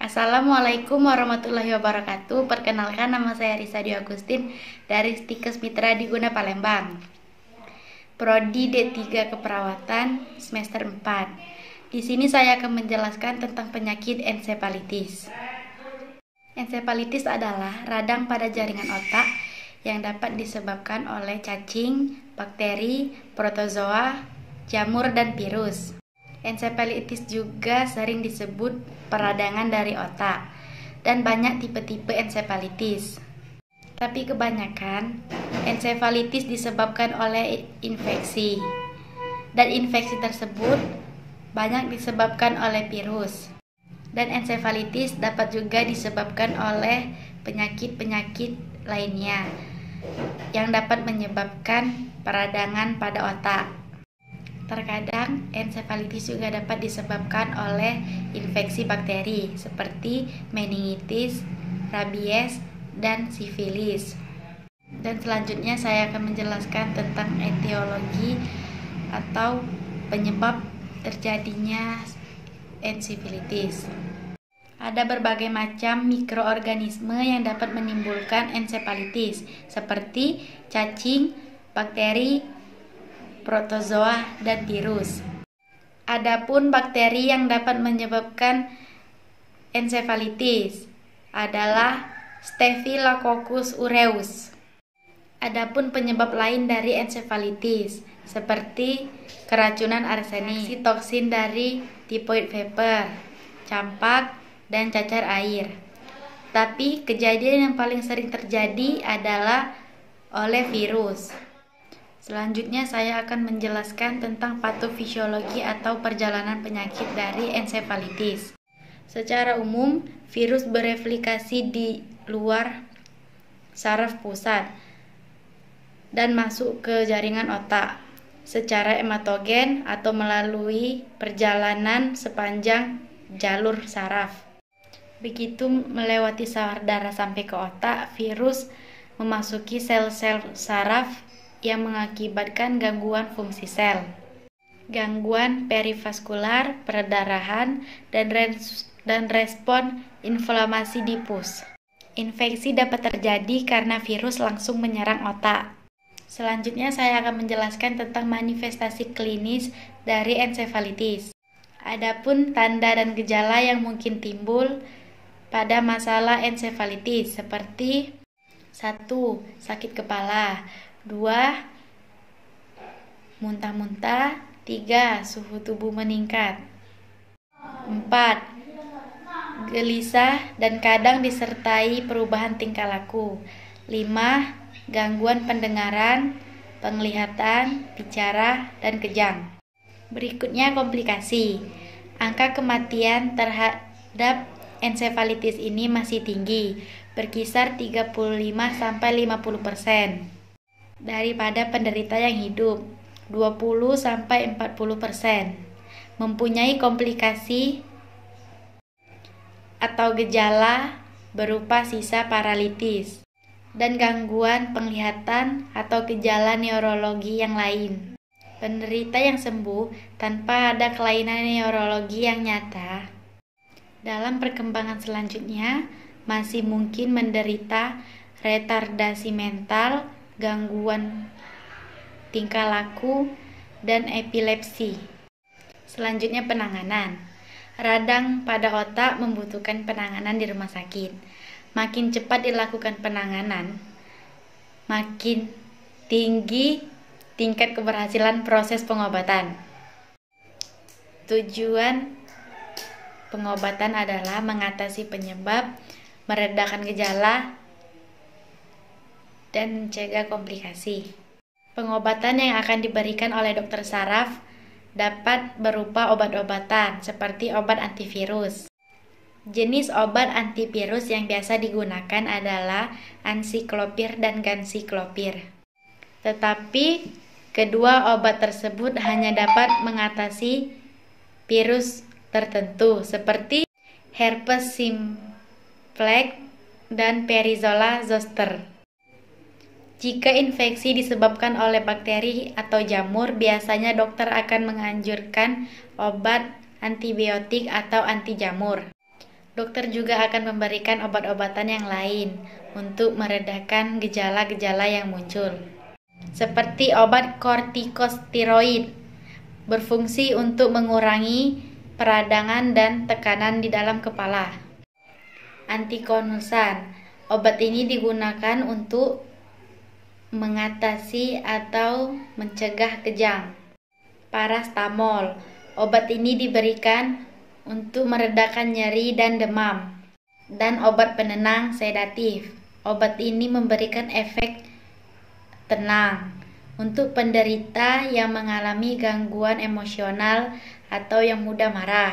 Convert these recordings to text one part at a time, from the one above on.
Assalamualaikum warahmatullahi wabarakatuh. Perkenalkan, nama saya Risa Dwi Agustin dari Stikes Mitra Diguna Palembang. Prodi D3 Keperawatan semester 4. Di sini saya akan menjelaskan tentang penyakit ensefalitis. Ensefalitis adalah radang pada jaringan otak yang dapat disebabkan oleh cacing, bakteri, protozoa, jamur, dan virus. Ensefalitis juga sering disebut peradangan dari otak, dan banyak tipe-tipe ensefalitis. Tapi kebanyakan ensefalitis disebabkan oleh infeksi, dan infeksi tersebut banyak disebabkan oleh virus. Dan ensefalitis dapat juga disebabkan oleh penyakit-penyakit lainnya yang dapat menyebabkan peradangan pada otak. Terkadang ensefalitis juga dapat disebabkan oleh infeksi bakteri seperti meningitis, rabies, dan sifilis. Dan selanjutnya saya akan menjelaskan tentang etiologi atau penyebab terjadinya ensefalitis. Ada berbagai macam mikroorganisme yang dapat menimbulkan ensefalitis seperti cacing, bakteri, protozoa, dan virus. Adapun bakteri yang dapat menyebabkan ensefalitis adalah Staphylococcus aureus. Adapun penyebab lain dari ensefalitis seperti keracunan arsenik, toksin dari typhoid fever, campak, dan cacar air. Tapi kejadian yang paling sering terjadi adalah oleh virus. Selanjutnya saya akan menjelaskan tentang patofisiologi atau perjalanan penyakit dari ensefalitis. Secara umum, virus bereplikasi di luar saraf pusat dan masuk ke jaringan otak secara hematogen atau melalui perjalanan sepanjang jalur saraf. Begitu melewati sawar darah sampai ke otak, virus memasuki sel-sel saraf yang mengakibatkan gangguan fungsi sel, gangguan perivaskular, perdarahan, dan respon inflamasi di pus. Infeksi dapat terjadi karena virus langsung menyerang otak. Selanjutnya saya akan menjelaskan tentang manifestasi klinis dari ensefalitis. Adapun tanda dan gejala yang mungkin timbul pada masalah ensefalitis seperti 1. Sakit kepala, 2. Muntah-muntah, 3. Suhu tubuh meningkat, 4. Gelisah dan kadang disertai perubahan tingkah laku, 5. Gangguan pendengaran, penglihatan, bicara, dan kejang. Berikutnya komplikasi. Angka kematian terhadap ensefalitis ini masih tinggi, berkisar 35-50% daripada penderita yang hidup, 20-40%. Mempunyai komplikasi atau gejala berupa sisa paralitis dan gangguan penglihatan atau gejala neurologi yang lain. Penderita yang sembuh tanpa ada kelainan neurologi yang nyata dalam perkembangan selanjutnya masih mungkin menderita retardasi mental, gangguan tingkah laku, dan epilepsi. Selanjutnya penanganan. Radang pada otak membutuhkan penanganan di rumah sakit. Makin cepat dilakukan penanganan, makin tinggi tingkat keberhasilan proses pengobatan. Tujuan pengobatan adalah mengatasi penyebab, meredakan gejala, dan mencegah komplikasi. Pengobatan yang akan diberikan oleh dokter saraf dapat berupa obat-obatan seperti obat antivirus. Jenis obat antivirus yang biasa digunakan adalah ensiklopir dan ganciclovir. Tetapi kedua obat tersebut hanya dapat mengatasi virus tertentu seperti herpes simplex dan varicella zoster. Jika infeksi disebabkan oleh bakteri atau jamur, biasanya dokter akan menganjurkan obat antibiotik atau anti jamur. Dokter juga akan memberikan obat-obatan yang lain untuk meredakan gejala-gejala yang muncul. Seperti obat kortikosteroid, berfungsi untuk mengurangi peradangan dan tekanan di dalam kepala. Antikonvulsan, obat ini digunakan untuk mengatasi atau mencegah kejang. Parastamol, obat ini diberikan untuk meredakan nyeri dan demam. Dan obat penenang sedatif, obat ini memberikan efek tenang untuk penderita yang mengalami gangguan emosional atau yang mudah marah.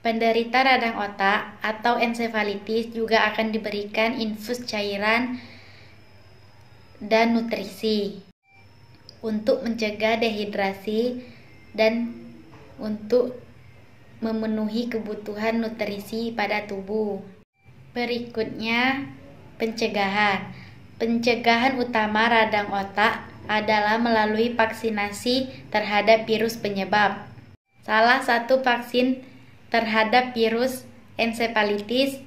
Penderita radang otak atau ensefalitis juga akan diberikan infus cairan dan nutrisi untuk mencegah dehidrasi dan untuk memenuhi kebutuhan nutrisi pada tubuh. Berikutnya, pencegahan. Pencegahan utama radang otak adalah melalui vaksinasi terhadap virus penyebab. Salah satu vaksin terhadap virus ensefalitis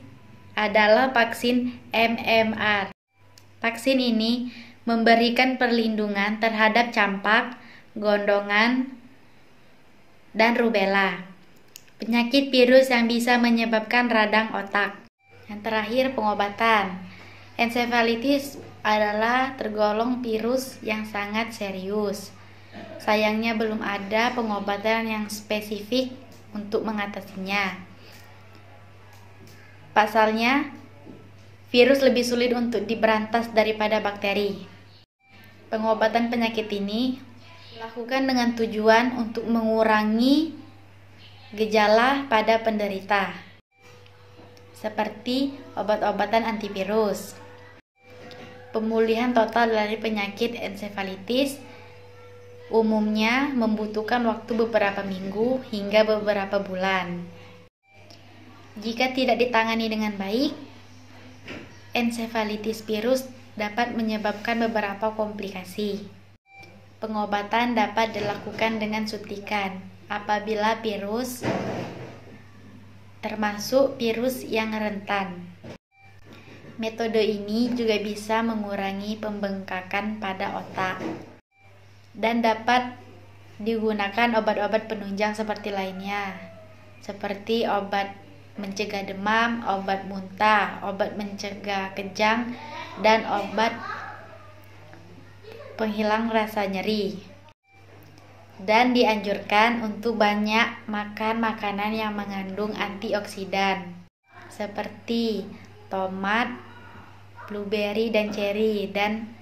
adalah vaksin MMR. Vaksin ini memberikan perlindungan terhadap campak, gondongan, dan rubella, penyakit virus yang bisa menyebabkan radang otak. Yang terakhir, pengobatan. Ensefalitis adalah tergolong virus yang sangat serius. Sayangnya belum ada pengobatan yang spesifik untuk mengatasinya. Pasalnya, virus lebih sulit untuk diberantas daripada bakteri. Pengobatan penyakit ini dilakukan dengan tujuan untuk mengurangi gejala pada penderita, seperti obat-obatan antivirus. Pemulihan total dari penyakit ensefalitis umumnya membutuhkan waktu beberapa minggu hingga beberapa bulan. Jika tidak ditangani dengan baik, ensefalitis virus dapat menyebabkan beberapa komplikasi. Pengobatan dapat dilakukan dengan suntikan apabila virus, termasuk virus yang rentan. Metode ini juga bisa mengurangi pembengkakan pada otak dan dapat digunakan obat-obat penunjang seperti lainnya, seperti obat mencegah demam, obat muntah, obat mencegah kejang, dan obat penghilang rasa nyeri. Dan dianjurkan untuk banyak makan makanan yang mengandung antioksidan seperti tomat, blueberry dan cherry, dan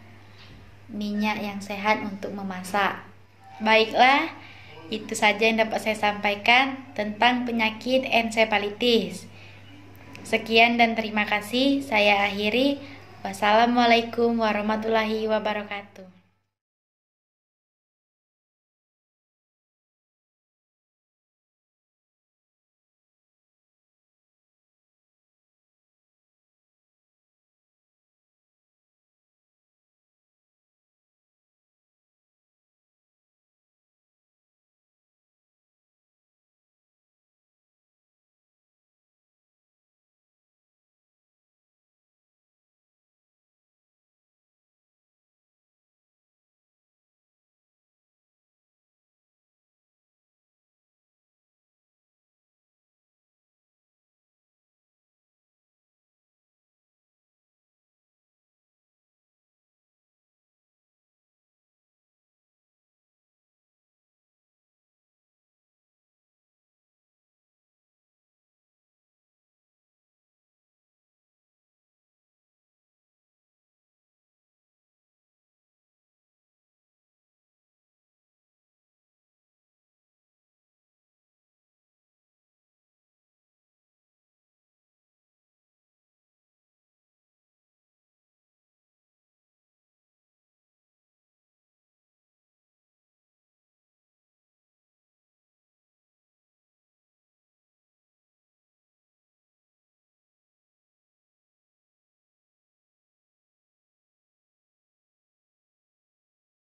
minyak yang sehat untuk memasak. Baiklah, itu saja yang dapat saya sampaikan tentang penyakit ensefalitis. Sekian dan terima kasih. Saya akhiri. Wassalamualaikum warahmatullahi wabarakatuh.